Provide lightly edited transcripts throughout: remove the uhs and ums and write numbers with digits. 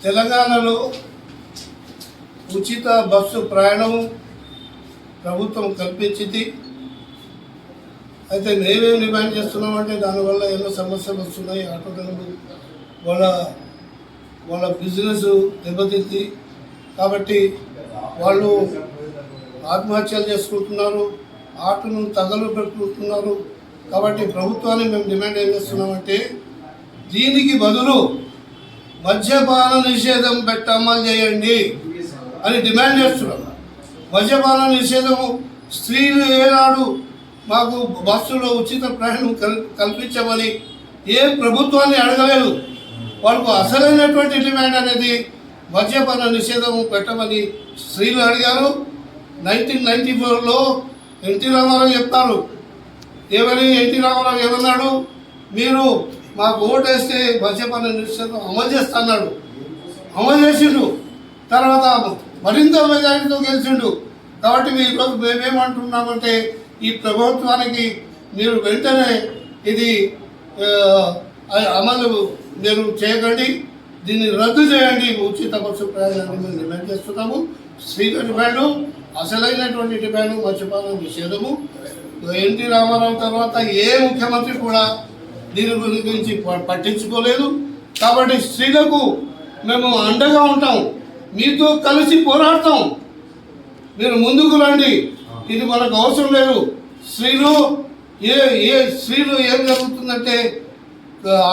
తెలంగాణలో ఉచిత బస్సు ప్రయాణం ప్రభుత్వం కల్పించింది. అయితే మేమేం డిమాండ్ చేస్తున్నామంటే దానివల్ల ఎన్నో సమస్యలు వస్తున్నాయి. ఆటోదారులు వాళ్ళ బిజినెస్ దెబ్బతింది కాబట్టి వాళ్ళు ఆత్మహత్యలు చేసుకుంటున్నారు, ఆటోను తగలు పెట్టుకుంటున్నారు. కాబట్టి ప్రభుత్వాన్ని మేము డిమాండ్ ఏం చేస్తున్నామంటే దీనికి బదులు మద్యపాన నిషేధం అమలు చేయండి అని డిమాండ్ చేస్తున్నాం. మద్యపాన నిషేధము స్త్రీలు ఏనాడు మాకు బస్సులో ఉచిత ప్రయాణం కల్పించమని ఏ ప్రభుత్వాన్ని అడగలేదు. వాళ్ళకు అసలైనటువంటి డిమాండ్ అనేది మద్యపాన నిషేధము పెట్టమని స్త్రీలు అడిగారు. 1994లో ఎన్టీ రామారావు చెప్తారు. ఏమని ఎన్టీ రామారావు ఏమన్నాడు? మీరు మాకు ఓటేస్తే మద్యపాన నిషేధం అమలు చేస్తున్నాడు. అమలు చేసిండు. తర్వాత మరింత మెజారిటీతో గెలిచిండు. కాబట్టి ఈరోజు మేమేమంటున్నామంటే ఈ ప్రభుత్వానికి మీరు వెంటనే ఇది అమలు మీరు చేయకండి, దీన్ని రద్దు చేయండి. ఉచిత బస్సు ప్రయాణాన్ని మేము డిమాండ్ చేస్తున్నాము. స్త్రీల డిమాండు, అసలైనటువంటి డిమాండ్ మద్యపాన నిషేధము. ఎన్టీ రామారావు తర్వాత ఏ ముఖ్యమంత్రి కూడా దీని గురించి పట్టించుకోలేదు. కాబట్టి స్త్రీలకు మేము అండగా ఉంటాం, మీతో కలిసి పోరాడతాం. మీరు ముందుకు రండి, ఇది మనకు అవసరం లేదు. స్త్రీలు స్త్రీలు ఏం జరుగుతుందంటే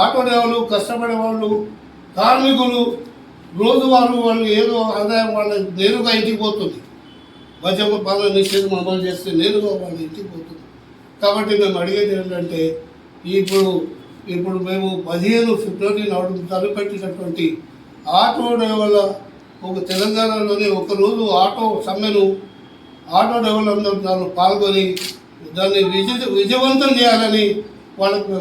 ఆటో డ్రైవర్లు, కష్టపడే వాళ్ళు, కార్మికులు, రోజువారు వాళ్ళు ఏదో ఆదాయం వాళ్ళ నేరుగా ఇంటికి పోతుంది. మద్యపాన నిషేధం అమలు చేస్తే నేరుగా వాళ్ళ ఇంటికి పోతుంది. కాబట్టి మేము అడిగేది ఏంటంటే ఇప్పుడు మేము 15 ఫిబ్రవరి నాడు తలపెట్టినటువంటి ఆటో డ్రైవర్ల ఒక తెలంగాణలోనే ఒకరోజు ఆటో సమ్మెను ఆటో డ్రైవర్లందరూ పాల్గొని దాన్ని విజయవంతం చేయాలని వాళ్ళకు